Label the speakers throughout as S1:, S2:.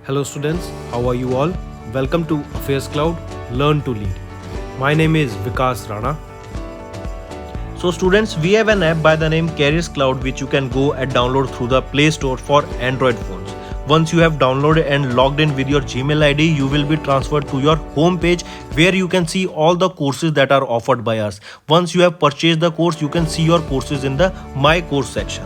S1: Hello students, how are you all? Welcome to Affairs Cloud, Learn to Lead. My name is Vikas Rana. So students, we have an app by the name Careers Cloud which you can go and download through the Play Store for Android phones. Once you have downloaded and logged in with your Gmail ID, you will be transferred to your home page where you can see all the courses that are offered by us. Once you have purchased the course, you can see your courses in the My Course section.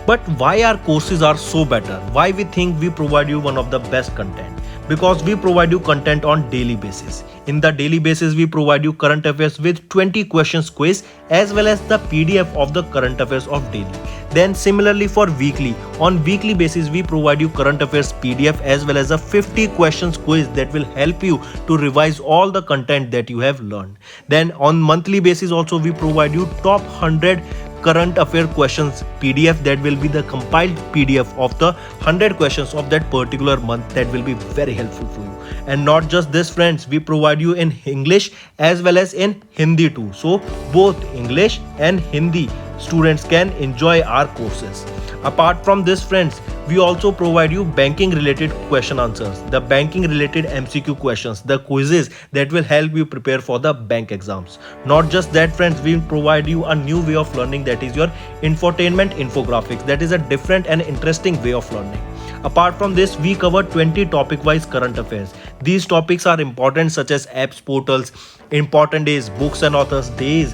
S1: But why our courses are so better? Why we think we provide you one of the best content? Because we provide you content on daily basis. In the daily basis, we provide you current affairs with 20 questions quiz as well as the PDF of the current affairs of daily. Then similarly for weekly, on weekly basis we provide you current affairs PDF as well as a 50 questions quiz that will help you to revise all the content that you have learned. Then on monthly basis also we provide you top 100 current affair questions PDF that will be the compiled PDF of the 100 questions of that particular month that will be very helpful for you. And not just this friends, we provide you in English as well as in Hindi too. So both English and Hindi students can enjoy our courses. Apart from this friends, we also provide you banking related question answers, the banking related MCQ questions, the quizzes that will help you prepare for the bank exams. Not just that friends, we provide you a new way of learning, that is your infotainment infographics. That is a different and interesting way of learning. Apart from this, we cover 20 topic wise current affairs. These topics are important such as apps, portals, important days, books and authors days,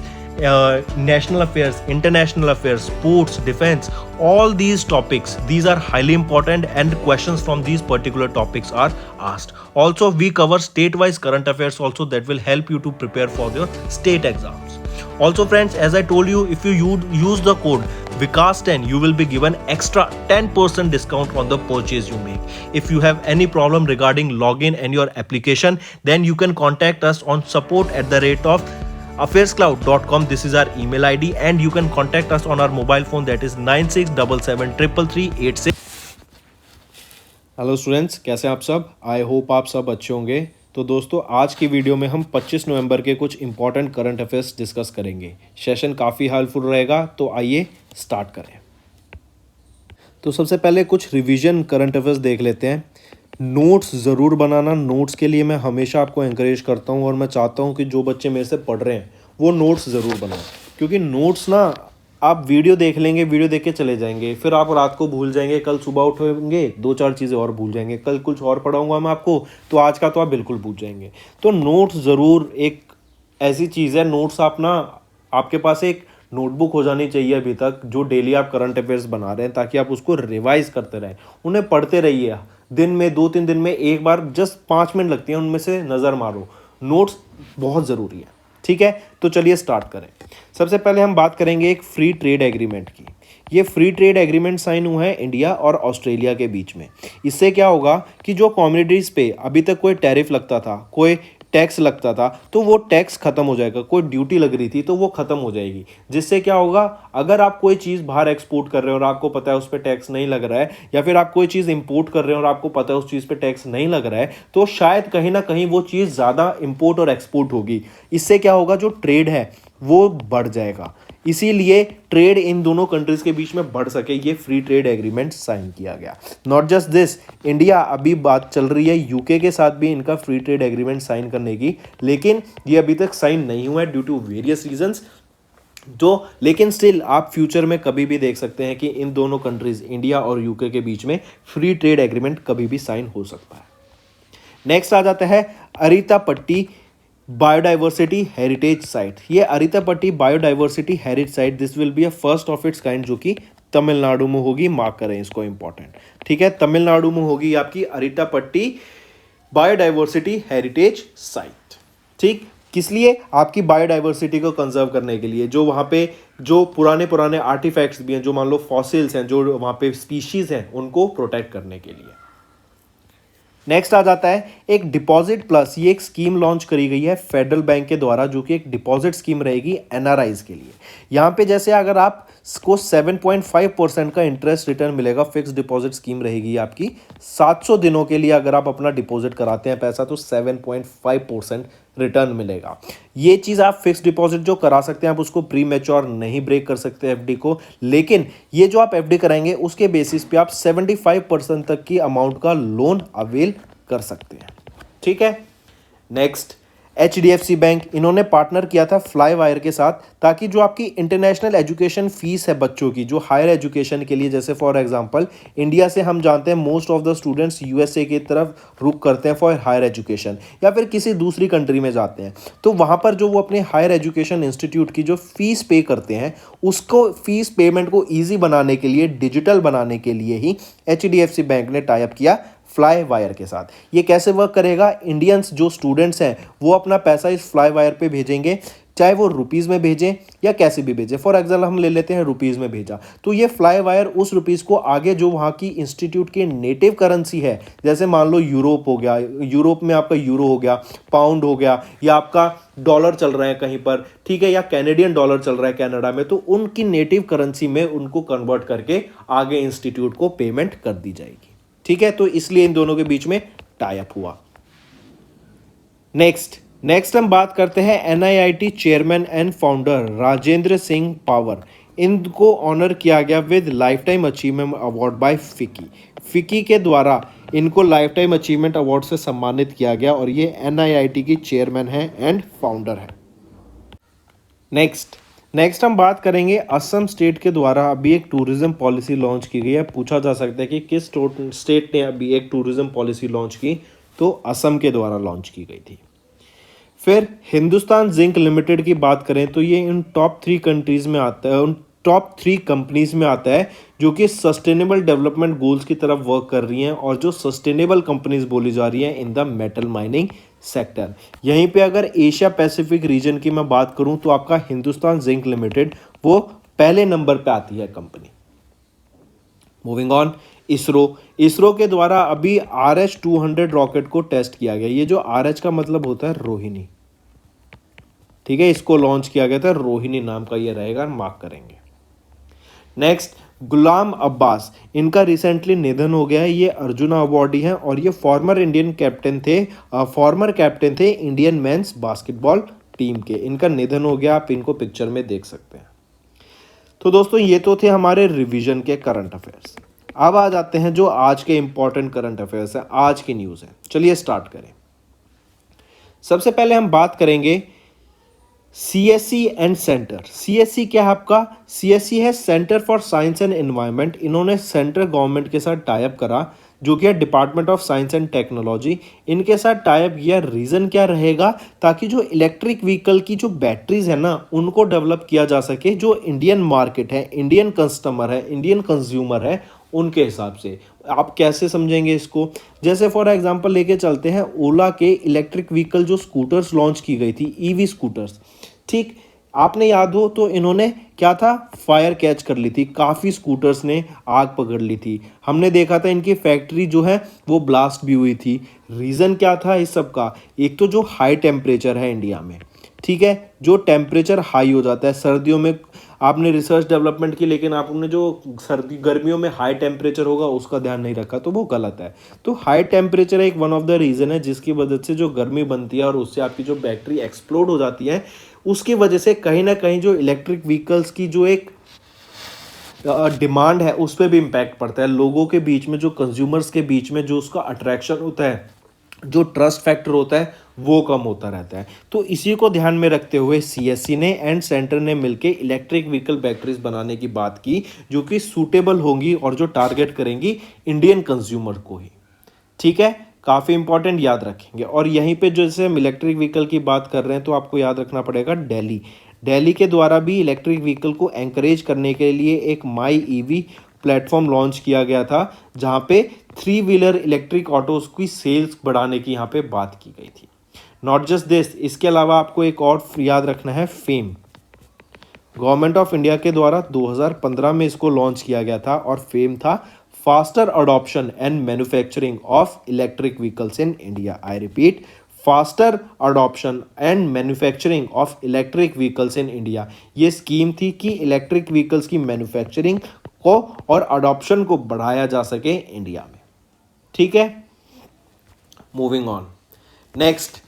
S1: national affairs, international affairs, sports, defense, all these topics, these are highly important and questions from these particular topics are asked. Also we cover state-wise current affairs also that will help you to prepare for your state exams. Also friends, as I told you, if you use the code Vikas10, you will be given extra 10% discount on the purchase you make. If you have any problem regarding login and your application, then you can contact us on support@affairscloud.com. This is our email ID and you can contact us on our mobile phone, that is 9677333886. Hello students, कैसे हैं आप सब? I hope आप सब अच्छे होंगे। तो दोस्तों, आज की वीडियो में हम 25 नवंबर के कुछ इंपॉर्टेंट करंट अफेयर्स डिस्कस करेंगे। सेशन काफ़ी हेल्पफुल रहेगा, तो आइए स्टार्ट करें। तो सबसे पहले कुछ रिवीजन करंट अफेयर्स देख लेते हैं। नोट्स ज़रूर बनाना, नोट्स के लिए मैं हमेशा आपको एंकरेज करता हूँ और मैं चाहता हूँ कि जो बच्चे मेरे से पढ़ रहे हैं वो नोट्स ज़रूर बनाएं, क्योंकि नोट्स ना आप वीडियो देख लेंगे, वीडियो देख के चले जाएंगे, फिर आप रात को भूल जाएंगे, कल सुबह उठेंगे 2-4 चीज़ें और भूल जाएंगे, कल कुछ और पढ़ाऊँगा मैं आपको तो आज का तो आप बिल्कुल भूल जाएंगे। तो नोट्स ज़रूर एक ऐसी चीज़ है, नोट्स आप ना, आपके पास एक नोटबुक हो जानी चाहिए अभी तक, जो डेली आप करंट अफेयर्स बना रहे हैं, ताकि आप उसको रिवाइज करते रहें, उन्हें पढ़ते रहिए। दिन में 2-3 दिन में एक बार जस्ट 5 मिनट लगती हैं, उनमें से नज़र मारो। नोट्स बहुत ज़रूरी है, ठीक है। तो चलिए स्टार्ट करें। सबसे पहले हम बात करेंगे एक फ्री ट्रेड एग्रीमेंट की। ये फ्री ट्रेड एग्रीमेंट साइन हुआ है इंडिया और ऑस्ट्रेलिया के बीच में। इससे क्या होगा कि जो कम्युनिटीज़ पे अभी तक कोई टैरिफ लगता था, कोई टैक्स लगता था, तो वो टैक्स खत्म हो जाएगा। कोई ड्यूटी लग रही थी तो वो खत्म हो जाएगी। जिससे क्या होगा, अगर आप कोई चीज़ बाहर एक्सपोर्ट कर रहे हो और आपको पता है उस पर टैक्स नहीं लग रहा है, या फिर आप कोई चीज़ इंपोर्ट कर रहे हो और आपको पता है उस चीज़ पे टैक्स नहीं लग रहा है, तो शायद कहीं ना कहीं वो चीज़ ज़्यादा इंपोर्ट और एक्सपोर्ट होगी। इससे क्या होगा, जो ट्रेड है वो बढ़ जाएगा। इसीलिए ट्रेड इन दोनों कंट्रीज के बीच में बढ़ सके, ये फ्री ट्रेड एग्रीमेंट साइन किया गया। नॉट जस्ट दिस, इंडिया अभी बात चल रही है यूके के साथ भी इनका फ्री ट्रेड एग्रीमेंट साइन करने की, लेकिन ये अभी तक साइन नहीं हुआ है ड्यू टू वेरियस रीजंस। लेकिन स्टिल आप फ्यूचर में कभी भी देख सकते हैं कि इन दोनों कंट्रीज इंडिया और यूके के बीच में फ्री ट्रेड एग्रीमेंट कभी भी साइन हो सकता है। नेक्स्ट आ जाता है अरितापट्टी बायोडाइवर्सिटी हेरिटेज साइट। ये Arittapatti biodiversity heritage site, this will be a first of its kind, जो कि तमिलनाडु में होगी। मार्क करें इसको, इंपॉर्टेंट, ठीक है। तमिलनाडु में होगी आपकी अरितापट्टी बायोडाइवर्सिटी हेरिटेज साइट, ठीक। किस लिए? आपकी बायोडाइवर्सिटी को कंजर्व करने के लिए। जो वहाँ पे जो पुराने आर्टिफैक्ट्स भी हैं, जो मान लो फॉसिल्स हैं, जो वहाँ पे स्पीशीज हैं, उनको प्रोटेक्ट करने के लिए। नेक्स्ट आ जाता है एक डिपॉजिट प्लस। ये एक स्कीम लॉन्च करी गई है फेडरल बैंक के द्वारा, जो कि एक डिपॉजिट स्कीम रहेगी एनआरआईज के लिए। यहाँ पे जैसे अगर आपको 7.5% का इंटरेस्ट रिटर्न मिलेगा, फिक्स डिपॉजिट स्कीम रहेगी आपकी। 700 दिनों के लिए अगर आप अपना डिपॉजिट कराते हैं पैसा, तो 7.5% रिटर्न मिलेगा। ये चीज़ आप फिक्स डिपॉजिट जो करा सकते हैं, आप उसको प्री मैच्योर नहीं ब्रेक कर सकते एफडी को, लेकिन ये जो आप एफडी कराएंगे उसके बेसिस पे आप 75% तक की अमाउंट का लोन अवेल कर सकते हैं। ठीक है। नेक्स्ट, HDFC बैंक, इन्होंने पार्टनर किया था फ्लाईवायर के साथ, ताकि जो आपकी इंटरनेशनल एजुकेशन फीस है बच्चों की, जो हायर एजुकेशन के लिए, जैसे फॉर एग्जांपल इंडिया से हम जानते हैं most of the students USA की तरफ रुख करते हैं फॉर हायर एजुकेशन, या फिर किसी दूसरी कंट्री में जाते हैं, तो वहाँ पर जो वो अपने हायर एजुकेशन इंस्टीट्यूट की जो फीस पे करते हैं, उसको फीस पेमेंट को ईजी बनाने के लिए, डिजिटल बनाने के लिए ही HDFC बैंक ने टाई अप किया फ्लाई वायर के साथ। ये कैसे वर्क करेगा, इंडियंस जो स्टूडेंट्स हैं वो अपना पैसा इस फ्लाई वायर पे भेजेंगे, चाहे वो रुपीज़ में भेजें या कैसे भी भेजें। फॉर एग्जाम्पल हम ले लेते हैं रुपीज़ में भेजा, तो ये फ्लाई वायर उस रुपीज़ को आगे जो वहाँ की इंस्टीट्यूट की नेटिव करेंसी है, जैसे मान लो यूरोप हो गया, यूरोप में आपका यूरो हो गया, पाउंड हो गया, या आपका डॉलर चल रहा है कहीं पर, ठीक है, या कैनेडियन डॉलर चल रहा है कनाडा में, तो उनकी नेटिव करेंसी में उनको कन्वर्ट करके आगे इंस्टीट्यूट को पेमेंट कर दी जाएगी। ठीक है, तो इसलिए इन दोनों के बीच में टाई अप हुआ। नेक्स्ट हम बात करते हैं NIIT chairman and founder Rajendra Singh power. इनको ऑनर किया गया with life time achievement award bye फिकी के द्वारा इनको लाइफ टाइम अचीवमेंट अवार्ड से सम्मानित किया गया, और ये NIIT की चेयरमैन है एंड फाउंडर है। नेक्स्ट हम बात करेंगे असम स्टेट के द्वारा अभी एक टूरिज्म पॉलिसी लॉन्च की गई है। पूछा जा सकता है कि किस स्टेट ने अभी एक टूरिज्म पॉलिसी लॉन्च की, तो असम के द्वारा लॉन्च की गई थी। फिर हिंदुस्तान जिंक लिमिटेड की बात करें तो ये इन टॉप 3 कंट्रीज में आता है, उन टॉप 3 कंपनीज में आता है जो कि सस्टेनेबल डेवलपमेंट गोल्स की तरफ वर्क कर रही हैं, और जो सस्टेनेबल कंपनीज बोली जा रही हैं in the metal mining sector. यहीं पे अगर एशिया पैसिफिक रीजन की मैं बात करूं तो आपका हिंदुस्तान जिंक लिमिटेड वो पहले नंबर पे आती है कंपनी। मूविंग ऑन, इसरो के द्वारा अभी RH-200 रॉकेट को टेस्ट किया गया। ये जो RH का मतलब होता है रोहिणी, ठीक है, इसको लॉन्च किया गया था, रोहिणी नाम का ये रहेगा, मार्क करेंगे। नेक्स्ट, गुलाम अब्बास, इनका रिसेंटली निधन हो गया है। ये अर्जुना अवार्डी हैं और ये फॉर्मर कैप्टन थे इंडियन मेंस बास्केटबॉल टीम के। इनका निधन हो गया, आप इनको पिक्चर में देख सकते हैं। तो दोस्तों ये तो थे हमारे रिवीजन के करंट अफेयर्स। अब आ जाते हैं जो आज के इंपॉर्टेंट करंट अफेयर्स हैं, आज की न्यूज़ है। चलिए स्टार्ट करें। सबसे पहले हम बात करेंगे CSE एंड सेंटर। CSE क्या है आपका, CSE है centre for science and environment. इन्होंने सेंट्रल गवर्नमेंट के साथ टाई अप करा, जो कि है department of science and technology. इनके साथ टाई अप किया, रीज़न क्या रहेगा, ताकि जो इलेक्ट्रिक व्हीकल की जो बैटरीज है ना उनको डेवलप किया जा सके, जो इंडियन मार्केट है, इंडियन कस्टमर है, इंडियन कंज्यूमर है, उनके हिसाब से। आप कैसे समझेंगे इसको, जैसे फॉर एग्जांपल लेके चलते हैं ओला के इलेक्ट्रिक व्हीकल जो स्कूटर्स लॉन्च की गई थी, EV स्कूटर्स, ठीक, आपने याद हो तो इन्होंने क्या था, फायर कैच कर ली थी, काफ़ी स्कूटर्स ने आग पकड़ ली थी। हमने देखा था इनकी फैक्ट्री जो है वो ब्लास्ट भी हुई थी। रीज़न क्या था इस सब का, एक तो जो हाई टेम्परेचर है इंडिया में, ठीक है, जो टेम्परेचर हाई हो जाता है सर्दियों में, आपने रिसर्च डेवलपमेंट की, लेकिन आपने जो गर्मियों में हाई टेम्परेचर होगा उसका ध्यान नहीं रखा, तो वो गलत है। तो हाई टेम्परेचर एक वन ऑफ द रीज़न है जिसकी वजह से जो गर्मी बनती है और उससे आपकी जो बैटरी एक्सप्लोड हो जाती है, उसकी वजह से कहीं ना कहीं जो इलेक्ट्रिक व्हीकल्स की जो एक डिमांड है उस पर भी इम्पैक्ट पड़ता है। लोगों के बीच में, जो कंज्यूमर्स के बीच में जो उसका अट्रैक्शन होता है, जो ट्रस्ट फैक्टर होता है, वो कम होता रहता है। तो इसी को ध्यान में रखते हुए CSE ने एंड सेंटर ने मिलकर इलेक्ट्रिक व्हीकल बैटरीज बनाने की बात की, जो कि सूटेबल होंगी और जो टारगेट करेंगी इंडियन कंज्यूमर को ही। ठीक है, काफ़ी इंपॉर्टेंट, याद रखेंगे। और यहीं पे जैसे हम इलेक्ट्रिक व्हीकल की बात कर रहे हैं तो आपको याद रखना पड़ेगा दिल्ली के द्वारा भी इलेक्ट्रिक व्हीकल को एंकरेज करने के लिए एक माई EV प्लेटफॉर्म लॉन्च किया गया था, जहाँ पे 3 व्हीलर इलेक्ट्रिक ऑटोज की सेल्स बढ़ाने की यहाँ पे बात की गई थी। नॉट जस्ट दिस, इसके अलावा आपको एक और याद रखना है, फेम। गवर्नमेंट ऑफ इंडिया के द्वारा 2015 में इसको लॉन्च किया गया था, और फेम था faster adoption and manufacturing of electric vehicles in India. I repeat, faster adoption and manufacturing of electric vehicles in India. ये स्कीम थी कि इलेक्ट्रिक व्हीकल्स की मैन्युफैक्चरिंग को और अडॉप्शन को बढ़ाया जा सके इंडिया में। ठीक है, moving on. Next,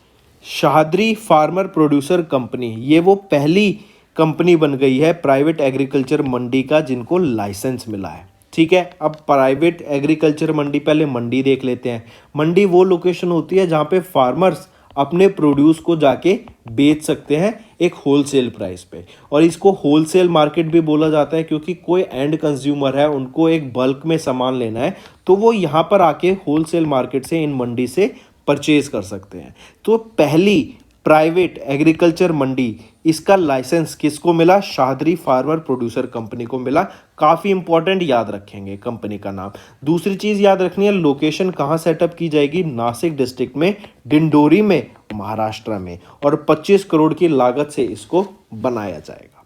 S1: Shahdari farmer producer company, ये वो पहली कंपनी बन गई है प्राइवेट एग्रीकल्चर मंडी का जिनको लाइसेंस मिला है। ठीक है, अब प्राइवेट एग्रीकल्चर मंडी, पहले मंडी देख लेते हैं। मंडी वो लोकेशन होती है जहाँ पे फार्मर्स अपने प्रोड्यूस को जाके बेच सकते हैं एक होलसेल प्राइस पे, और इसको होलसेल मार्केट भी बोला जाता है क्योंकि कोई एंड कंज्यूमर है, उनको एक बल्क में सामान लेना है तो वो यहाँ पर आके होलसेल मार्केट से, इन मंडी से परचेज कर सकते हैं। तो पहली प्राइवेट एग्रीकल्चर मंडी, इसका लाइसेंस किसको मिला? शाहदरी फार्मर प्रोड्यूसर कंपनी को मिला। काफ़ी इंपॉर्टेंट, याद रखेंगे कंपनी का नाम। दूसरी चीज़ याद रखनी है, लोकेशन कहाँ सेटअप की जाएगी? नासिक डिस्ट्रिक्ट में, डिंडोरी में, महाराष्ट्र में, और 25 करोड़ की लागत से इसको बनाया जाएगा।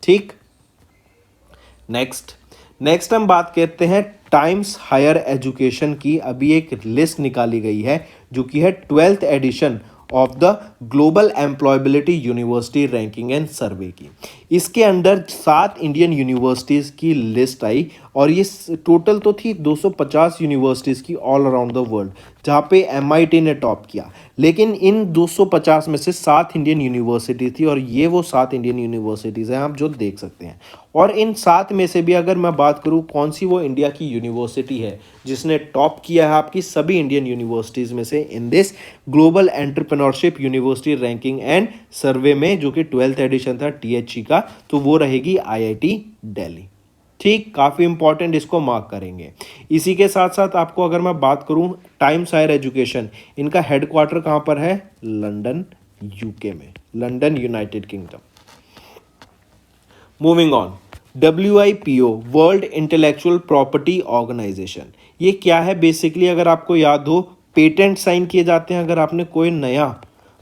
S1: ठीक, नेक्स्ट हम बात करते हैं टाइम्स हायर एजुकेशन की। अभी एक लिस्ट निकाली गई है जो कि है 12th edition of the global employability university ranking and survey की। इसके अंदर 7 इंडियन यूनिवर्सिटीज़ की लिस्ट आई, और ये टोटल तो थी 250 यूनिवर्सिटीज़ की ऑल अराउंड द वर्ल्ड, जहाँ पे MIT ने टॉप किया। लेकिन इन 250 में से 7 इंडियन यूनिवर्सिटी थी, और ये वो 7 इंडियन यूनिवर्सिटीज़ हैं आप जो देख सकते हैं। और इन 7 में से भी अगर मैं बात करूँ कौन सी वो इंडिया की यूनिवर्सिटी है जिसने टॉप किया है आपकी सभी इंडियन यूनिवर्सिटीज़ में से in this global entrepreneurship university ranking and सर्वे में, जो कि 12th एडिशन था THE का, तो वो रहेगी IIT दिल्ली। ठीक, काफ़ी इंपॉर्टेंट, इसको मार्क करेंगे। इसी के साथ साथ आपको अगर मैं बात करूं टाइम्स हायर एजुकेशन, इनका हेडक्वार्टर कहाँ पर है? लंदन, UK में, London, United Kingdom. Moving on, WIPO, World Intellectual Property Organization, ये क्या है? बेसिकली अगर आपको याद हो, पेटेंट साइन किए जाते हैं अगर आपने कोई नया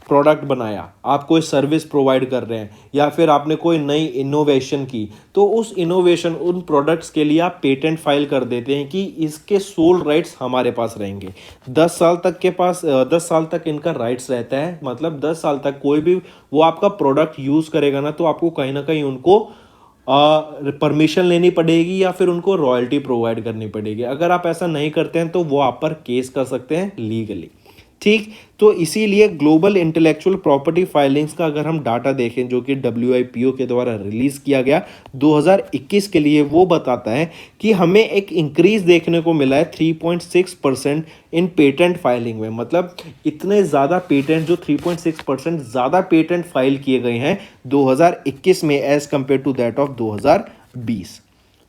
S1: प्रोडक्ट बनाया, आप कोई सर्विस प्रोवाइड कर रहे हैं, या फिर आपने कोई नई इनोवेशन की, तो उस इनोवेशन, उन प्रोडक्ट्स के लिए आप पेटेंट फाइल कर देते हैं कि इसके सोल राइट्स हमारे पास रहेंगे। 10 साल तक इनका राइट्स रहता है, मतलब 10 साल तक कोई भी वो आपका प्रोडक्ट यूज़ करेगा ना, तो आपको कहीं ना कहीं उनको परमिशन लेनी पड़ेगी या फिर उनको रॉयल्टी प्रोवाइड करनी पड़ेगी। अगर आप ऐसा नहीं करते हैं तो वो आप पर केस कर सकते हैं लीगली। ठीक, तो इसीलिए ग्लोबल इंटेलेक्चुअल प्रॉपर्टी फाइलिंग्स का अगर हम डाटा देखें जो कि WIPO के द्वारा रिलीज किया गया 2021 के लिए, वो बताता है कि हमें एक इंक्रीज देखने को मिला है 3.6% इन पेटेंट फाइलिंग में। मतलब इतने ज़्यादा पेटेंट, जो 3.6% ज़्यादा पेटेंट फाइल किए गए हैं 2021 में as compare to that of 2020।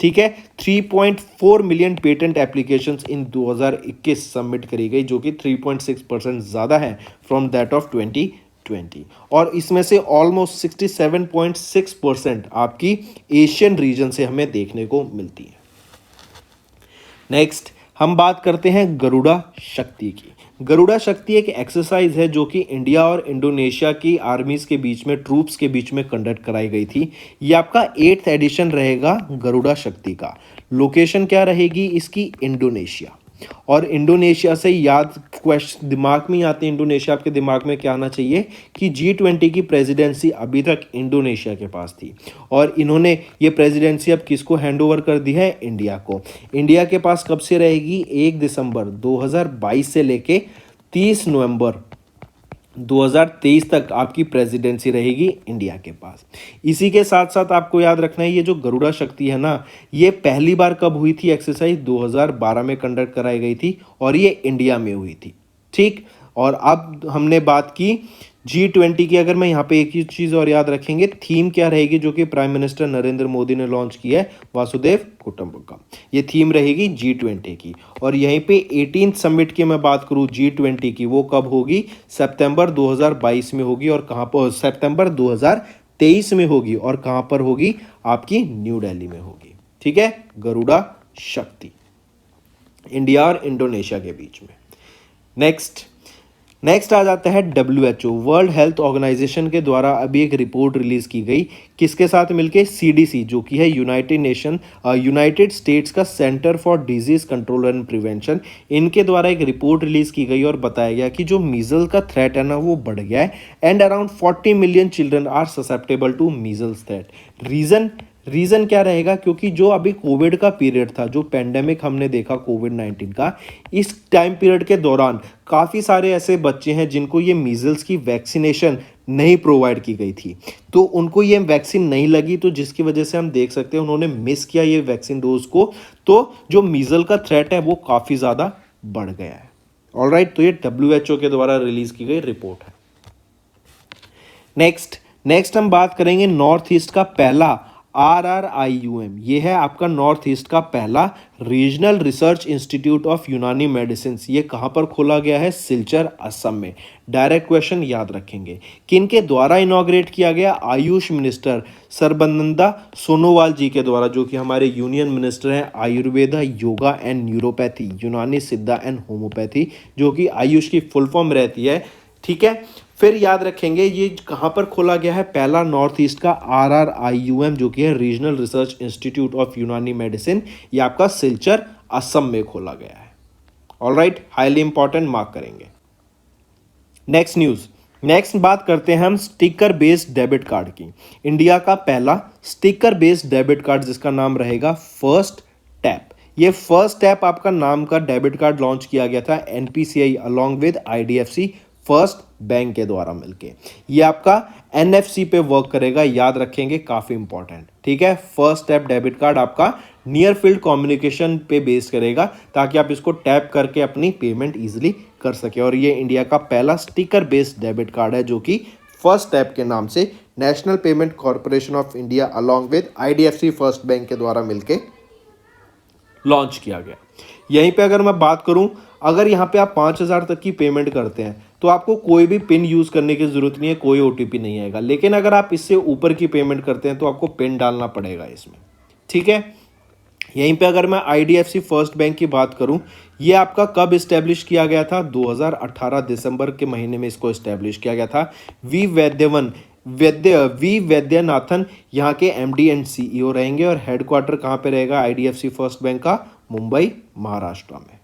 S1: ठीक है, 3.4 million patent applications in 2021 submit करी गई, जो कि 3.6% ज़्यादा है फ्रॉम दैट ऑफ 2020, और इसमें से ऑलमोस्ट 67.6% आपकी एशियन रीजन से हमें देखने को मिलती है। नेक्स्ट हम बात करते हैं गरुड़ा शक्ति की। गरुड़ा शक्ति एक एक्सरसाइज है जो कि इंडिया और इंडोनेशिया की आर्मीज के बीच में, ट्रूप्स के बीच में कंडक्ट कराई गई थी। ये आपका 8th एडिशन रहेगा गरुड़ा शक्ति का। लोकेशन क्या रहेगी इसकी? इंडोनेशिया। और इंडोनेशिया से याद क्वेश्चन दिमाग में आते हैं, इंडोनेशिया आपके दिमाग में क्या आना चाहिए कि G20 की प्रेसिडेंसी अभी तक इंडोनेशिया के पास थी, और इन्होंने ये प्रेसिडेंसी अब किसको हैंड ओवर कर दी है? इंडिया को। इंडिया के पास कब से रहेगी? 1 दिसंबर 2022 से लेके 30 नवंबर 2023 तक आपकी प्रेसिडेंसी रहेगी इंडिया के पास। इसी के साथ साथ आपको याद रखना है, ये जो गरुड़ा शक्ति है ना, ये पहली बार कब हुई थी एक्सरसाइज? 2012 में कंडक्ट कराई गई थी, और ये इंडिया में हुई थी। ठीक, और अब हमने बात की G20 की। अगर मैं यहाँ पे एक ही चीज़ और याद रखेंगे, थीम क्या रहेगी जो कि प्राइम मिनिस्टर नरेंद्र मोदी ने लॉन्च की है? वासुदेव कुटुंबकम। ये थीम रहेगी G20 की। और यहीं पे 18th समिट की मैं बात करूँ G20 की, वो कब होगी? सितंबर 2022 में होगी, और कहाँ पर? सितंबर 2023 में होगी, और कहाँ पर होगी? आपकी न्यू दिल्ली में होगी। ठीक है, गरुड़ा शक्ति, इंडिया और इंडोनेशिया के बीच में। नेक्स्ट आ जाता है WHO, वर्ल्ड हेल्थ ऑर्गेनाइजेशन के द्वारा अभी एक रिपोर्ट रिलीज की गई, किसके साथ मिलके? CDC, जो कि है यूनाइटेड स्टेट्स का centre for disease control and prevention. इनके द्वारा एक रिपोर्ट रिलीज की गई और बताया गया कि जो मीजल्स का थ्रेट है ना, वो बढ़ गया है, and around 40 million children are susceptible to measles threat. Reason क्या रहेगा, क्योंकि जो अभी कोविड का पीरियड था, जो पेंडेमिक हमने देखा कोविड-19 का, इस टाइम पीरियड के दौरान काफ़ी सारे ऐसे बच्चे हैं जिनको ये मीज़ल्स की वैक्सीनेशन नहीं प्रोवाइड की गई थी, तो उनको ये वैक्सीन नहीं लगी, तो जिसकी वजह से हम देख सकते हैं उन्होंने मिस किया ये वैक्सीन डोज को, तो जो मीज़ल का थ्रेट है वो काफ़ी ज़्यादा बढ़ गया है। ऑलराइट, तो ये WHO के द्वारा रिलीज़ की गई रिपोर्ट है। नेक्स्ट हम बात करेंगे नॉर्थ ईस्ट का पहला RRIUM। ये है आपका नॉर्थ ईस्ट का पहला रीजनल रिसर्च इंस्टीट्यूट ऑफ यूनानी मेडिसिन। ये कहाँ पर खोला गया है? सिलचर, असम में। डायरेक्ट क्वेश्चन याद रखेंगे। किनके द्वारा इनॉग्रेट किया गया? आयुष मिनिस्टर सर्बानंद सोनोवाल जी के द्वारा, जो कि हमारे यूनियन मिनिस्टर हैं आयुर्वेदा, योगा एंड न्यूरोपैथी, यूनानी सिद्धा एंड होम्योपैथी, जो कि आयुष की फुल फॉर्म रहती है। ठीक है, फिर याद रखेंगे ये कहाँ पर खोला गया है? पहला नॉर्थ ईस्ट का RRIUM, जो कि है रीजनल रिसर्च इंस्टीट्यूट ऑफ यूनानी मेडिसिन, ये आपका सिलचर, असम में खोला गया है। ऑलराइट, हाईली इंपॉर्टेंट, मार्क करेंगे। नेक्स्ट बात करते हैं हम स्टिकर बेस्ड डेबिट कार्ड की। इंडिया का पहला स्टिकर बेस्ड डेबिट कार्ड, जिसका नाम रहेगा फर्स्ट टैप। ये फर्स्ट टैप आपका नाम का डेबिट कार्ड लॉन्च किया गया था NPCI along with IDFC first bank के द्वारा मिलके। ये आपका NFC पे वर्क करेगा, याद रखेंगे, काफ़ी इंपॉर्टेंट। ठीक है, फर्स्ट टैप डेबिट कार्ड आपका नियर फील्ड कम्युनिकेशन पे बेस करेगा, ताकि आप इसको टैप करके अपनी पेमेंट इजीली कर सके। और ये इंडिया का पहला स्टिकर बेस्ड डेबिट कार्ड है, जो कि फर्स्ट टैप के नाम से national payment corporation of India along with IDFC first bank के द्वारा मिलके लॉन्च किया गया। यहीं पे अगर मैं बात करूं, अगर यहाँ पे आप 5,000 तक की पेमेंट करते हैं तो आपको कोई भी पिन यूज़ करने की ज़रूरत नहीं है, कोई OTP नहीं आएगा। लेकिन अगर आप इससे ऊपर की पेमेंट करते हैं तो आपको पिन डालना पड़ेगा इसमें। ठीक है, यहीं पे अगर मैं IDFC फर्स्ट बैंक की बात करूं, ये आपका कब इस्टेब्लिश किया गया था? 2018 दिसंबर के महीने में इसको इस्टेब्लिश किया गया था। वी वैद्यनाथन यहाँ के MD एंड CEO रहेंगे, और हेडक्वार्टर कहाँ पे रहेगा IDFC फर्स्ट बैंक का? मुंबई, महाराष्ट्र में।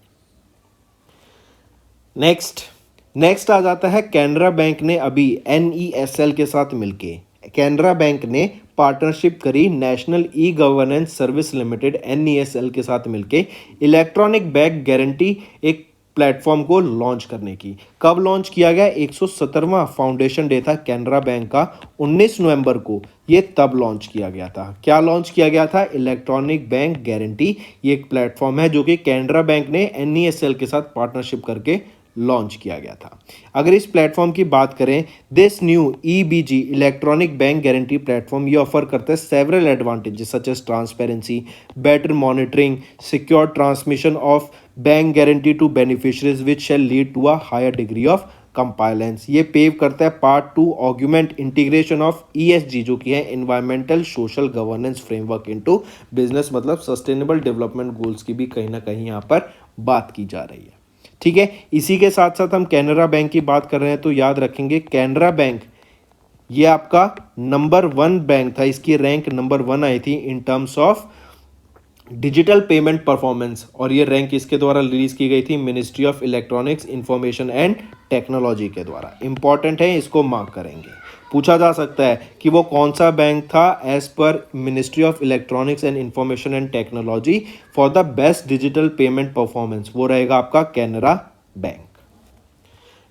S1: नेक्स्ट आ जाता है कैनरा बैंक ने अभी NESL के साथ मिलके, कैनरा बैंक ने पार्टनरशिप करी national e governance service limited NESL के साथ मिलके इलेक्ट्रॉनिक बैग गारंटी एक प्लेटफॉर्म को लॉन्च करने की। कब लॉन्च किया गया? 170वां फाउंडेशन डे था कैनरा बैंक का, 19 नवंबर को ये तब लॉन्च किया गया था। क्या लॉन्च किया गया था? Electronic bank guarantee. ये एक प्लेटफॉर्म है जो कि कैनरा बैंक ने NESL के साथ पार्टनरशिप करके लॉन्च किया गया था। अगर इस प्लेटफॉर्म की बात करें, this new EBG electronic bank guarantee platform ये ऑफर करता है several advantages such as transparency, better monitoring, secure transmission of bank guarantee to beneficiaries which shall lead to a higher degree of compliance. ये pave करता है path 2 augment integration of ESG, जो कि है environmental social governance framework into business, मतलब sustainable development goals की भी कहीं ना कहीं यहाँ पर बात की जा रही है। ठीक है, इसी के साथ साथ हम कैनरा बैंक की बात कर रहे हैं, तो याद रखेंगे कैनरा बैंक ये आपका नंबर 1 बैंक था, इसकी रैंक नंबर 1 आई थी in terms of digital payment performance, और ये रैंक इसके द्वारा रिलीज की गई थी ministry of electronics information and technology के द्वारा। इंपॉर्टेंट है, इसको मार्क करेंगे। पूछा जा सकता है कि वो कौन सा बैंक था as per ministry of electronics and information and technology for the best digital payment performance, वो रहेगा आपका कैनरा बैंक।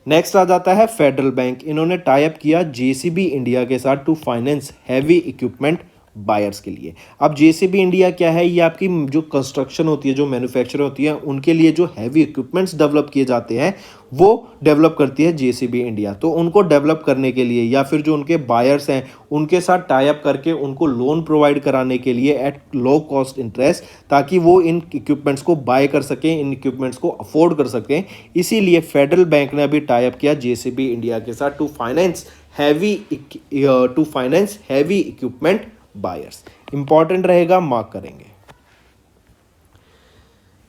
S1: नेक्स्ट आ जाता है फेडरल बैंक। इन्होंने टाई अप किया JCB इंडिया के साथ to finance heavy equipment buyers के लिए। अब JCB इंडिया क्या है? ये आपकी जो कंस्ट्रक्शन होती है, जो मैन्युफैक्चर होती है, उनके लिए जो हैवी इक्विपमेंट्स डेवलप किए जाते हैं वो डेवलप करती है JCB इंडिया। तो उनको डेवलप करने के लिए या फिर जो उनके बायर्स हैं उनके साथ टाई अप करके उनको लोन प्रोवाइड कराने के लिए एट लो कॉस्ट इंटरेस्ट, ताकि वो इन इक्विपमेंट्स को बाय कर सकें, इन इक्विपमेंट्स को अफोर्ड कर सकें। इसीलिए फेडरल बैंक ने अभी टाई अप किया JCB इंडिया के साथ to finance heavy equipment buyers. Important रहेगा, मार्क करेंगे।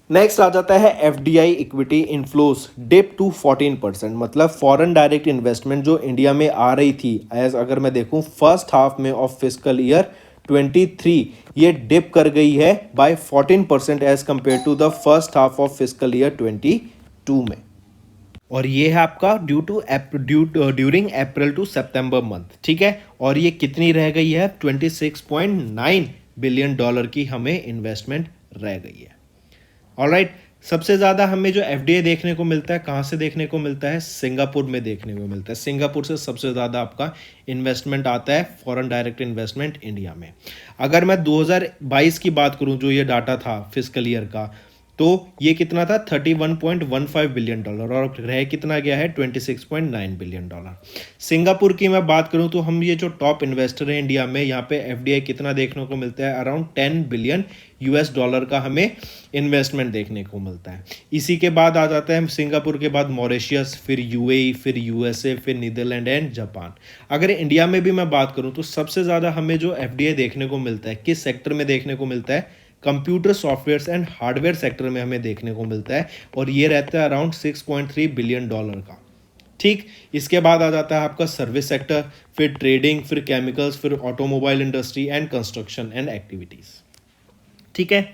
S1: नेक्स्ट आ जाता है FDI equity inflows dip to 14%, मतलब फॉरेन डायरेक्ट इन्वेस्टमेंट जो इंडिया में आ रही थी एज अगर मैं देखूं फर्स्ट हाफ में ऑफ फिस्कल ईयर 23, ये डिप कर गई है by 14% as compare to the first half of fiscal year 22 में। और ये है आपका during April to September month. ठीक है, और ये कितनी रह गई है? 26.9 बिलियन डॉलर की हमें इन्वेस्टमेंट रह गई है। ऑलराइट, सबसे ज़्यादा हमें जो एफडीए देखने को मिलता है कहाँ से देखने को मिलता है? सिंगापुर में देखने को मिलता है। सिंगापुर से सबसे ज़्यादा आपका इन्वेस्टमेंट आता है, फॉरेन डायरेक्ट इन्वेस्टमेंट इंडिया में। अगर मैं 2022 की बात करूं, जो ये डाटा था फिस्कल ईयर का, तो ये कितना था? 31.15 बिलियन डॉलर, और रह कितना गया है? 26.9 बिलियन डॉलर। सिंगापुर की मैं बात करूं तो हम ये जो टॉप इन्वेस्टर है इंडिया में, यहाँ पे एफडीआई कितना देखने को मिलता है? अराउंड 10 बिलियन यूएस डॉलर का हमें इन्वेस्टमेंट देखने को मिलता है। इसी के बाद आ जाता है सिंगापुर के बाद मॉरिशस, फिर यूएई, फिर यूएसए, फिर नीदरलैंड एंड जापान। अगर इंडिया में भी मैं बात करूं तो सबसे ज़्यादा हमें जो एफडीआई देखने को मिलता है किस सेक्टर में देखने को मिलता है? Computer software and hardware sector में हमें देखने को मिलता है, और ये रहता है अराउंड 6.3 बिलियन डॉलर का। ठीक, इसके बाद आ जाता है आपका सर्विस सेक्टर, फिर ट्रेडिंग, फिर केमिकल्स, फिर automobile industry and construction and activities. ठीक है,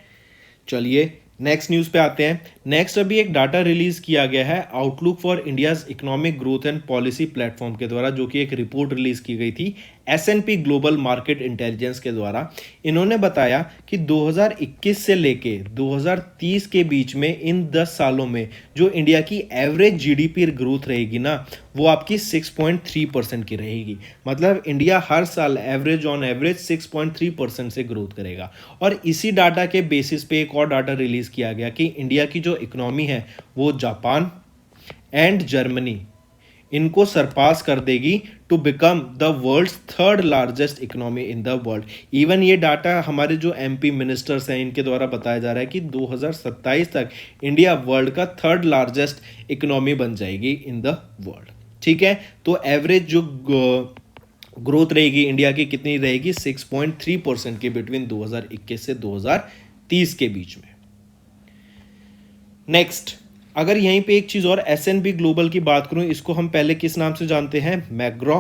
S1: चलिए नेक्स्ट न्यूज़ पे आते हैं। नेक्स्ट अभी एक डाटा रिलीज किया गया है outlook for India's economic growth and policy platform के द्वारा, जो कि एक रिपोर्ट रिलीज की गई थी S&P ग्लोबल मार्केट इंटेलिजेंस के द्वारा। इन्होंने बताया कि 2021 से लेके 2030 के बीच में इन 10 सालों में जो इंडिया की एवरेज जीडीपी ग्रोथ रहेगी ना, वो आपकी 6.3% की रहेगी। मतलब इंडिया हर साल ऑन एवरेज 6.3% से ग्रोथ करेगा। और इसी डाटा के बेसिस पे एक और डाटा रिलीज किया गया कि इंडिया की जो इकोनॉमी है वो जापान एंड जर्मनी इनको सरपास कर देगी to become the world's third largest economy in the world. Even ये डाटा हमारे जो एमपी मिनिस्टर्स हैं इनके द्वारा बताया जा रहा है कि 2027 तक इंडिया वर्ल्ड का थर्ड लार्जेस्ट इकोनॉमी बन जाएगी इन द वर्ल्ड। ठीक है, तो एवरेज जो ग्रोथ रहेगी इंडिया की कितनी रहेगी? 6.3% की बिटवीन 2021 से 2030 के बीच में। नेक्स्ट, अगर यहीं पे एक चीज और S&P ग्लोबल की बात करूं, इसको हम पहले किस नाम से जानते हैं? मैग्रो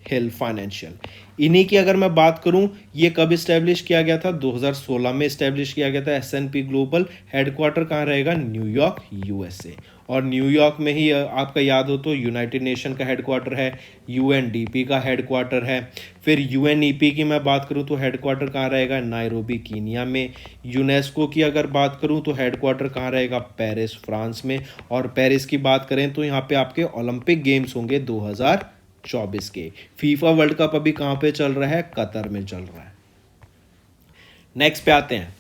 S1: हिल फाइनेंशियल। इन्हीं की अगर मैं बात करूं, ये कब इस्टेब्लिश किया गया था? 2016 में इस्टेब्लिश किया गया था। S&P ग्लोबल हेडक्वार्टर कहाँ रहेगा? New York, USA. और न्यूयॉर्क में ही आपका याद हो तो यूनाइटेड नेशन का हेडक्वार्टर है, UNDP का हेडक्वार्टर है। फिर UNEP की मैं बात करूं तो हेडक्वार्टर कहाँ रहेगा? नायरोबी, कीनिया में। यूनेस्को की अगर बात करूं तो हेडक्वार्टर कहाँ रहेगा? पेरिस, फ्रांस में। और पेरिस की बात करें तो यहाँ पे आपके ओलंपिक गेम्स होंगे 2024 के। फीफा वर्ल्ड कप अभी कहाँ पे चल रहा है? कतर में चल रहा है। नेक्स्ट पे आते हैं।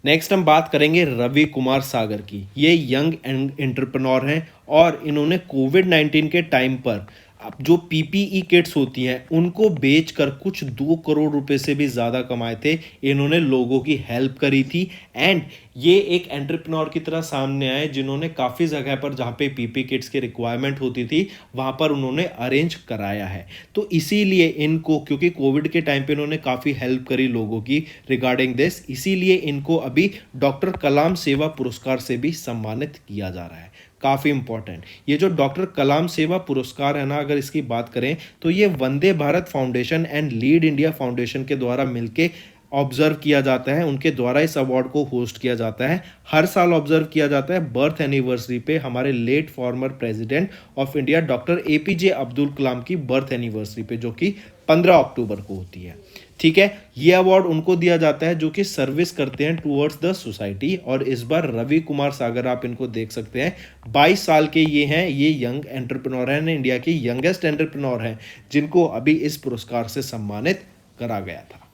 S1: नेक्स्ट हम बात करेंगे रवि कुमार सागर की। ये यंग एंटरप्रेन्योर हैं और इन्होंने कोविड-19 के टाइम पर अब जो पीपीई किट्स होती हैं उनको बेचकर कुछ 2 करोड़ रुपए से भी ज़्यादा कमाए थे। इन्होंने लोगों की हेल्प करी थी एंड ये एक एंटरप्रेन्योर की तरह सामने आए जिन्होंने काफ़ी जगह पर जहाँ पे पीपी किट्स की रिक्वायरमेंट होती थी वहाँ पर उन्होंने अरेंज कराया है। तो इसीलिए इनको, क्योंकि कोविड के टाइम पे इन्होंने काफ़ी हेल्प करी लोगों की रिगार्डिंग दिस, इसीलिए इनको अभी डॉक्टर कलाम सेवा पुरस्कार से भी सम्मानित किया जा रहा है। काफ़ी इंपॉर्टेंट ये जो डॉक्टर कलाम सेवा पुरस्कार है ना, अगर इसकी बात करें तो ये Vande Bharat foundation and lead India foundation के द्वारा मिलके ऑब्जर्व किया जाता है। उनके द्वारा इस अवार्ड को होस्ट किया जाता है। हर साल ऑब्जर्व किया जाता है बर्थ एनिवर्सरी पे, हमारे late former president of India doctor APJ Abdul Kalam की बर्थ एनिवर्सरी पे, जो कि 15 अक्टूबर को होती है। ठीक है, ये अवार्ड उनको दिया जाता है जो कि सर्विस करते हैं टूवर्ड्स द सोसाइटी। और इस बार रवि कुमार सागर आप इनको देख सकते हैं, 22 साल के ये हैं। ये यंग एंटरप्रेन्योर हैं, इंडिया के यंगेस्ट एंटरप्रेन्योर हैं जिनको अभी इस पुरस्कार से सम्मानित करा गया था।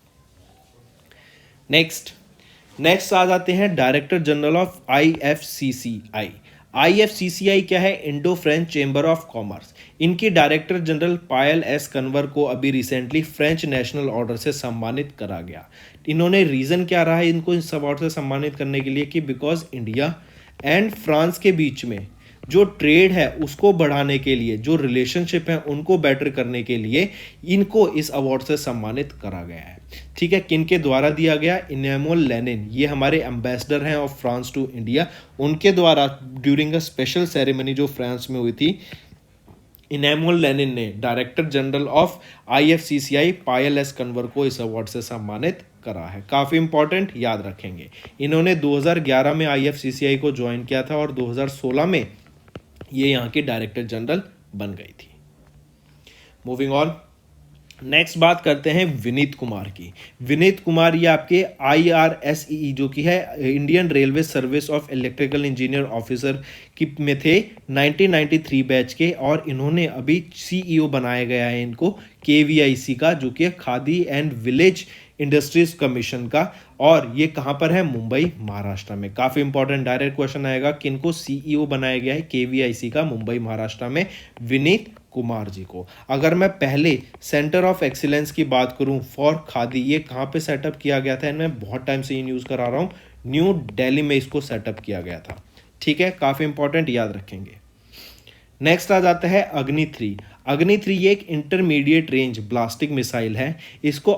S1: नेक्स्ट आ जाते हैं director general of IFCCI। IFCCI क्या है? Indo French chamber of commerce. इनकी डायरेक्टर जनरल पायल S कन्वर को अभी रिसेंटली फ्रेंच नेशनल ऑर्डर से सम्मानित करा गया। इन्होंने रीज़न क्या रहा है इनको इस अवार्ड से सम्मानित करने के लिए कि बिकॉज इंडिया एंड फ्रांस के बीच में जो ट्रेड है उसको बढ़ाने के लिए, जो रिलेशनशिप है उनको बेटर करने के लिए इनको इस अवार्ड से सम्मानित करा गया है। ठीक है, किनके द्वारा दिया गया? इनेमोल लेनिन, ये हमारे एम्बेसडर हैं ऑफ फ्रांस टू इंडिया, उनके द्वारा ड्यूरिंग अ स्पेशल सेरेमनी जो फ्रांस में हुई थी, इनेमोल लेनिन ने director general of IFCCI Payal S Kanwar को इस अवार्ड से सम्मानित करा है। काफ़ी इंपॉर्टेंट, याद रखेंगे। इन्होंने 2011 में IFCCI को ज्वाइन किया था और 2016 में ये यहाँ की डायरेक्टर जनरल बन गई थी। मूविंग ऑन, नेक्स्ट बात करते हैं विनीत कुमार की। विनीत कुमार ये आपके IRSEE जो कि है Indian railway service of electrical engineer officer की में थे 1993 बैच के, और इन्होंने अभी CEO बनाया गया है इनको KVIC का, जो कि khadi and village industries commission का, और ये कहाँ पर है? मुंबई महाराष्ट्र में। काफ़ी इंपॉर्टेंट डायरेक्ट क्वेश्चन आएगा, किनको CEO बनाया गया है KVIC का मुंबई महाराष्ट्र में? विनीत कुमार जी को। अगर मैं पहले सेंटर ऑफ एक्सीलेंस की बात करूं फॉर खादी, ये कहाँ पे सेटअप किया गया था, मैं बहुत टाइम से ये न्यूज़ करा रहा हूँ, न्यू दिल्ली में इसको सेटअप किया गया था। ठीक है, काफ़ी इंपॉर्टेंट, याद रखेंगे। नेक्स्ट आ जाता है अग्नि 3। अग्नि 3 ये एक इंटरमीडिएट रेंज ब्लास्टिक मिसाइल है। इसको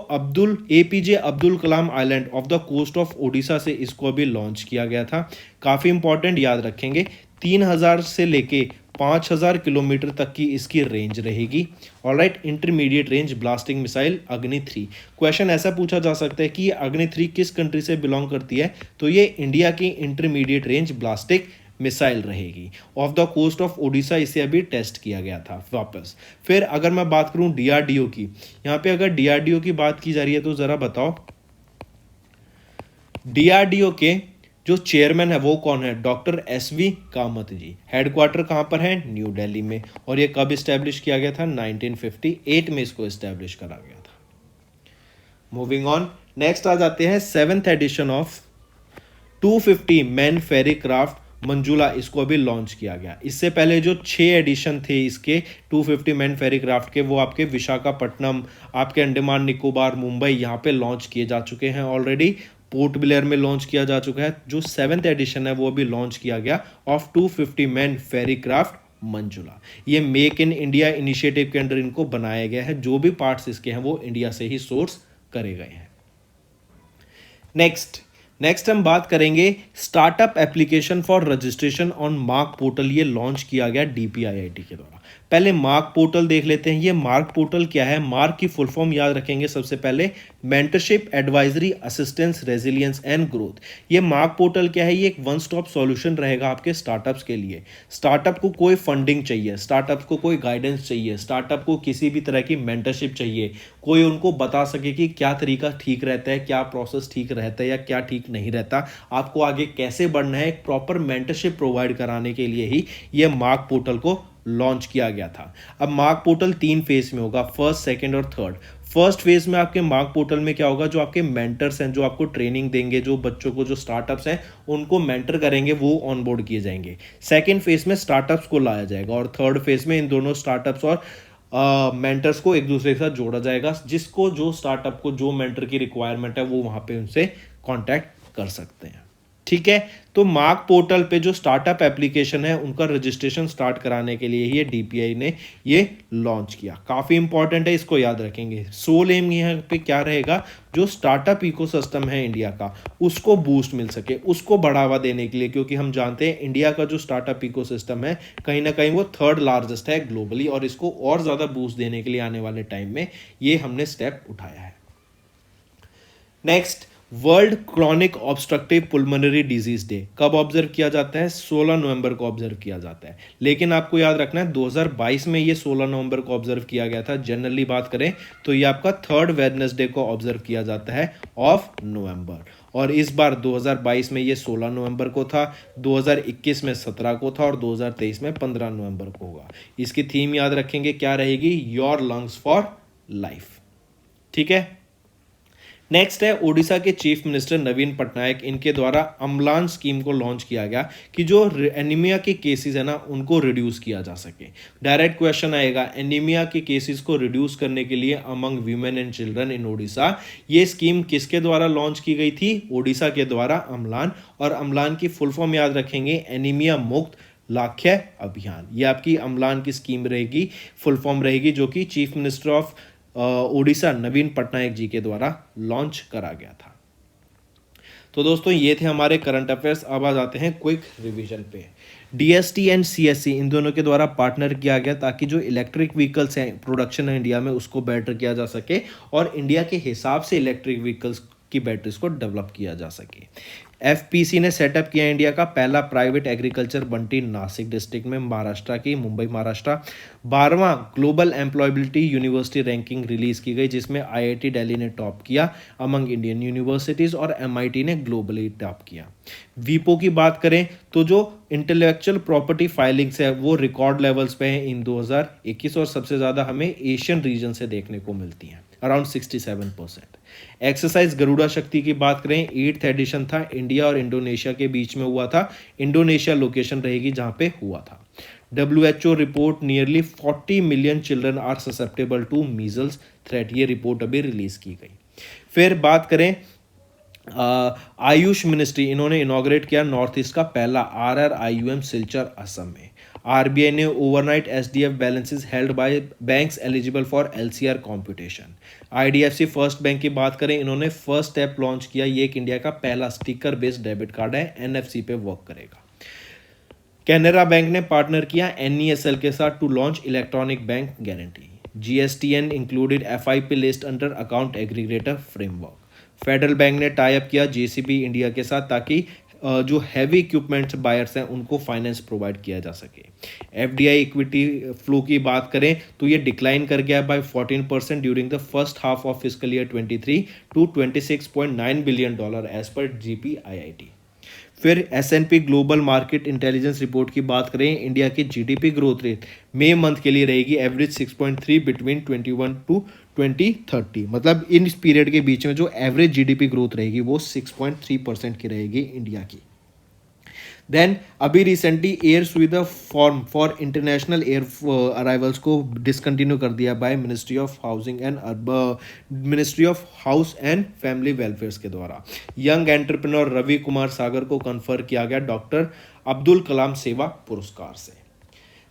S1: APJ Abdul Kalam island off the coast of Odisha से इसको अभी लॉन्च किया गया था। काफ़ी इंपॉर्टेंट, याद रखेंगे। 3000 से लेके 5000 किलोमीटर तक की इसकी रेंज रहेगी। Alright, intermediate range blasting missile अग्नि 3। क्वेश्चन ऐसा पूछा जा सकता है कि ये अग्नि 3 किस कंट्री से बिलोंग करती है, तो ये इंडिया की इंटरमीडिएट रेंज ब्लास्टिक मिसाइल रहेगी। Off the coast of Odisha इसे अभी टेस्ट किया गया था वापस। फिर अगर मैं बात करूं DRDO की, यहाँ पे अगर DRDO की बात की जा रही है तो ज़रा बताओ DRDO के जो चेयरमैन है वो कौन है? डॉक्टर SV कामत जी। हेडक्वार्टर कहाँ पर है? न्यू दिल्ली में। और ये कब इस्टेब्लिश किया गया था? 1958 में इसको इस्टेब्लिश करा गया था। मूविंग ऑन, नेक्स्ट आ जाते हैं 7th edition of 250 man ferry craft Manjula, इसको अभी लॉन्च किया गया। इससे पहले जो 6 एडिशन थे इसके 250 मैन फेरी क्राफ्ट के, वो आपके विशाखापट्टनम, आपके अंडमान निकोबार, मुंबई, यहाँ पे लॉन्च किए जा चुके हैं ऑलरेडी। पोर्ट ब्लेयर में लॉन्च किया जा चुका है। जो 7th एडिशन है वो अभी लॉन्च किया गया of 250 man ferry craft Manjula. ये मेक इन इंडिया इनिशिएटिव के अंडर इनको बनाया गया है। जो भी पार्ट्स इसके हैं वो इंडिया से ही सोर्स करे गए हैं। नेक्स्ट हम बात करेंगे startup application for registration on mark portal. ये लॉन्च किया गया DPIIT के द्वारा। पहले मार्क पोर्टल देख लेते हैं। ये मार्क पोर्टल क्या है? मार्क की फुल फॉर्म याद रखेंगे सबसे पहले, mentorship advisory assistance resilience and growth. ये मार्क पोर्टल क्या है? ये एक वन स्टॉप सॉल्यूशन रहेगा आपके स्टार्टअप्स के लिए। स्टार्टअप को कोई फंडिंग चाहिए, स्टार्टअप को कोई गाइडेंस चाहिए, स्टार्टअप को किसी भी तरह की मेंटरशिप चाहिए, कोई उनको बता सके कि क्या तरीका ठीक रहता है, क्या प्रोसेस ठीक रहता है या क्या ठीक नहीं रहता, आपको आगे कैसे बढ़ना है, एक प्रॉपर मेंटरशिप प्रोवाइड कराने के लिए ही ये मार्क पोर्टल को लॉन्च किया गया था। अब मार्क पोर्टल 3 फेज में होगा, फर्स्ट, सेकंड और थर्ड। फर्स्ट फेज में आपके मार्क पोर्टल में क्या होगा? जो आपके मेंटर्स हैं, जो आपको ट्रेनिंग देंगे, जो बच्चों को, जो स्टार्टअप्स हैं उनको मेंटर करेंगे, वो ऑनबोर्ड किए जाएंगे। सेकंड फेज में स्टार्टअप्स को लाया जाएगा, और थर्ड फेज में इन दोनों स्टार्टअप्स और मेंटर्स को एक दूसरे के साथ जोड़ा जाएगा। जिसको जो स्टार्टअप को जो मेंटर की रिक्वायरमेंट है वो वहां पे उनसे कांटेक्ट कर सकते हैं। ठीक है, तो मार्क पोर्टल पे जो स्टार्टअप एप्लीकेशन है उनका रजिस्ट्रेशन स्टार्ट कराने के लिए ये DPI ने ये लॉन्च किया। काफ़ी इंपॉर्टेंट है, इसको याद रखेंगे। सोल एम यहाँ पे क्या रहेगा? जो स्टार्टअप इकोसिस्टम है इंडिया का उसको बूस्ट मिल सके, उसको बढ़ावा देने के लिए, क्योंकि हम जानते हैं इंडिया का जो स्टार्टअप इकोसिस्टम है कहीं ना कहीं वो 3rd लार्जेस्ट है ग्लोबली, और इसको और ज़्यादा बूस्ट देने के लिए आने वाले टाइम में ये हमने स्टेप उठाया है। Next, world chronic obstructive pulmonary disease day कब ऑब्जर्व किया जाता है? 16 नवंबर को ऑब्जर्व किया जाता है। लेकिन आपको याद रखना है 2022 में ये 16 नवंबर को ऑब्जर्व किया गया था। जनरली बात करें तो ये आपका 3rd वेडनेसडे को ऑब्जर्व किया जाता है ऑफ नवंबर, और इस बार 2022 में ये 16 नवंबर को था, 2021 में 17 को था, और 2023 में 15 नवंबर को होगा। इसकी थीम याद रखेंगे, क्या रहेगी? Your lungs for life. ठीक है, नेक्स्ट है ओडिशा के चीफ मिनिस्टर नवीन पटनायक, इनके द्वारा अम्लान स्कीम को लॉन्च किया गया कि जो एनीमिया के केसेस है ना उनको रिड्यूस किया जा सके। डायरेक्ट क्वेश्चन आएगा, एनीमिया के केसेस को रिड्यूस करने के लिए among women and children in Odisha ये स्कीम किसके द्वारा लॉन्च की गई थी? ओडिशा के द्वारा अम्लान। और अम्लान की फुल फॉर्म याद रखेंगे, एनीमिया मुक्त लाख्य अभियान। ये आपकी अम्लान की स्कीम रहेगी, फुल फॉर्म रहेगी, जो कि चीफ मिनिस्टर ऑफ ओडिशा नवीन पटनायक जी के द्वारा लॉन्च करा गया था। तो दोस्तों ये थे हमारे करंट अफेयर्स। अब आ जाते हैं क्विक रिवीजन पे। DST एंड CSC इन दोनों के द्वारा पार्टनर किया गया ताकि जो इलेक्ट्रिक व्हीकल्स हैं प्रोडक्शन है इंडिया में उसको बेटर किया जा सके और इंडिया के हिसाब से इलेक्ट्रिक व्हीकल्स की बैटरीज को डेवलप किया जा सके। एफपीसी ने सेटअप किया इंडिया का पहला प्राइवेट एग्रीकल्चर बंटी नासिक डिस्ट्रिक्ट में, महाराष्ट्र की, मुंबई महाराष्ट्र। 12वां global employability university ranking release की गई जिसमें आईआईटी दिल्ली ने टॉप किया अमंग इंडियन यूनिवर्सिटीज और एमआईटी ने ग्लोबली टॉप किया। वीपो की बात करें तो जो इंटेलेक्चुअल प्रॉपर्टी फाइलिंग्स है वो रिकॉर्ड लेवल्स पे हैं इन 2021 और सबसे ज़्यादा हमें एशियन रीजन से देखने को मिलती हैं, अराउंड 67%। एक्सरसाइज गरुड़ा शक्ति की बात करें, 8th एडिशन था, इंडिया और इंडोनेशिया के बीच में हुआ था। इंडोनेशिया लोकेशन रहेगी जहां पे हुआ था। WHO report nearly 40 million children are susceptible to measles threat, ये रिपोर्ट अभी रिलीज की गई। फिर बात करें आयुष मिनिस्ट्री, इन्होंने इनॉग्रेट किया नॉर्थ ईस्ट का पहला RRIUM सिलचर असम में। आरबीआई ने overnight SDF balances held by banks eligible for LCR competition. IDFC first bank की बात करें, इन्होंने फर्स्ट स्टेप लॉन्च किया, ये एक इंडिया का पहला स्टिकर बेस्ड डेबिट कार्ड है, एनएफसी पे वर्क करेगा। कैनरा बैंक ने पार्टनर किया एनईएसएल के साथ to launch electronic bank guarantee. GSTN included FIP list under account aggregator framework. Federal bank ने टाई अप किया जेसीबी इंडिया के साथ ताकि जो हैवी इक्विपमेंट्स बायर्स हैं उनको फाइनेंस प्रोवाइड किया जा सके। एफडीआई इक्विटी फ्लो की बात करें तो ये डिक्लाइन कर गया by 14% during the first half of fiscal year 23 to $26.9 billion as per GPIIT. फिर S&P global market intelligence report की बात करें, इंडिया की जीडीपी ग्रोथ रेट मई मंथ के लिए रहेगी एवरेज 6.3 बिटवीन 21 टू 2030, मतलब इन इस पीरियड के बीच में जो एवरेज जीडीपी ग्रोथ रहेगी वो 6.3% की रहेगी इंडिया की। देन अभी रिसेंटली एयर सुविधा form for international air arrivals को डिसकंटिन्यू कर दिया by ministry of house and family welfare के द्वारा। यंग एंटरप्रेन्योर रवि कुमार सागर को कन्फर किया गया डॉक्टर अब्दुल कलाम सेवा पुरस्कार से।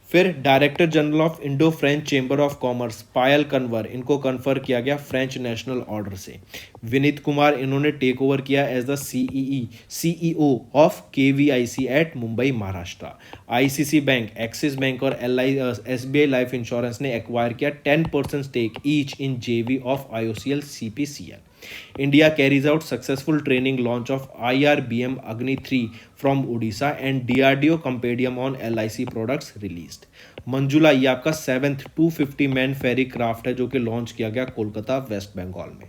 S1: फिर director general of Indo French chamber of commerce Payal Kanwar, इनको कन्फर किया गया फ्रेंच नेशनल ऑर्डर से। विनीत कुमार, इन्होंने टेक ओवर किया as the CEO of KVIC at Mumbai Maharashtra. ICC bank, Axis bank और एसबीआई लाइफ इंश्योरेंस ने एक्वायर किया 10% stake each in JV of IOCL CPCL. India carries out successful training launch of IRBM Agni 3 from Odisha and DRDO compendium on LIC products released. Manjula, ये आपका 7th 250 man ferry craft है जो कि launch किया गया Kolkata waste Bengal में।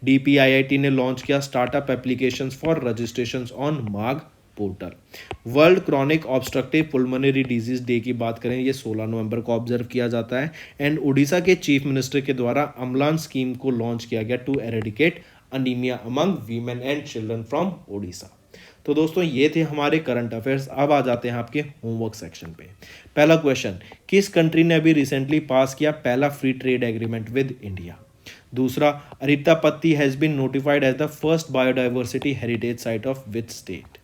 S1: DPIIT ने launch किया startup applications for registrations on Maarg portal. World chronic obstructive pulmonary disease day की बात करें, ये 16 नवंबर को ऑब्जर्व किया जाता है। एंड उड़ीसा के चीफ मिनिस्टर के द्वारा अम्लान स्कीम को लॉन्च किया गया to eradicate anaemia among women and children from Odisha. तो दोस्तों ये थे हमारे करंट अफेयर्स। अब आ जाते हैं आपके होमवर्क सेक्शन पे। पहला क्वेश्चन, किस कंट्री ने अभी रिसेंटली पास किया पहला free trade agreement with India? दूसरा, Arittapatti has been notified as the first biodiversity heritage site of which state?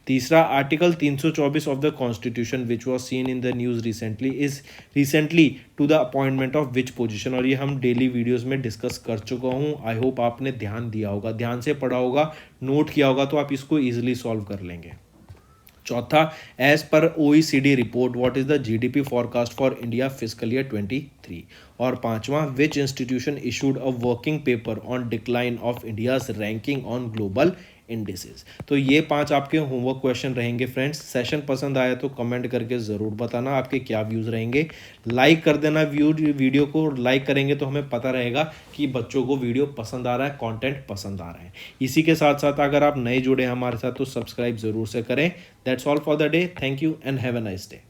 S1: तीसरा, article 324 of the constitution which was seen in the news recently is recently to the appointment of which position? और ये हम daily videos में discuss कर चुका हूँ। I hope आपने ध्यान दिया होगा, ध्यान से पढ़ा होगा, नोट किया होगा, तो आप इसको ईजिली सॉल्व कर लेंगे। चौथा, एज पर OECD report what is the GDP forecast for India fiscal year 23? और पांचवा, which institution issued a working paper on decline of India's ranking on global indices? तो ये 5 आपके होमवर्क क्वेश्चन रहेंगे फ्रेंड्स। सेशन पसंद आया तो कमेंट करके ज़रूर बताना आपके क्या व्यूज़ रहेंगे। लाइक कर देना, वीडियो को लाइक करेंगे तो हमें पता रहेगा कि बच्चों को वीडियो पसंद आ रहा है, कंटेंट पसंद आ रहा है। इसी के साथ साथ अगर आप नए जुड़े हैं हमारे साथ तो सब्सक्राइब ज़रूर से करें। That's all for the day. Thank you and have a nice day.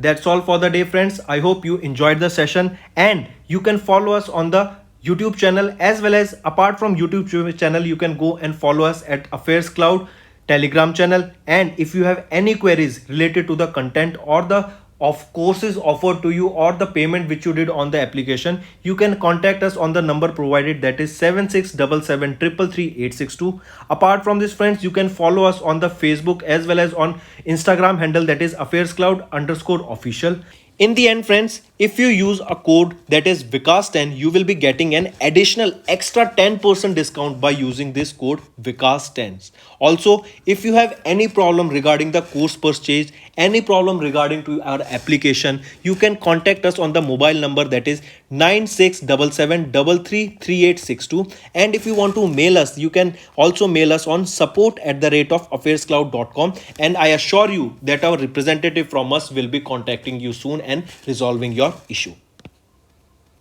S1: That's all for the day, friends. I hope you enjoyed the session and you can follow us on the YouTube channel, as well as apart from YouTube channel you can go and follow us at Affairs Cloud Telegram channel. And if you have any queries related to the content or the of courses offered to you or the payment which you did on the application, you can contact us on the number provided, that is 7677333862. Apart from this, friends, you can follow us on the Facebook as well as on Instagram handle, that is affairscloud_official. In the end, friends, if you use a code that is Vikas10, you will be getting an additional extra 10% discount by using this code Vikas10. Also, if you have any problem regarding the course purchase, any problem regarding to our application, you can contact us on the mobile number that is 9677333862. And if you want to mail us, you can also mail us on support@affairscloud.com, and I assure you that our representative from us will be contacting you soon and resolving your issue.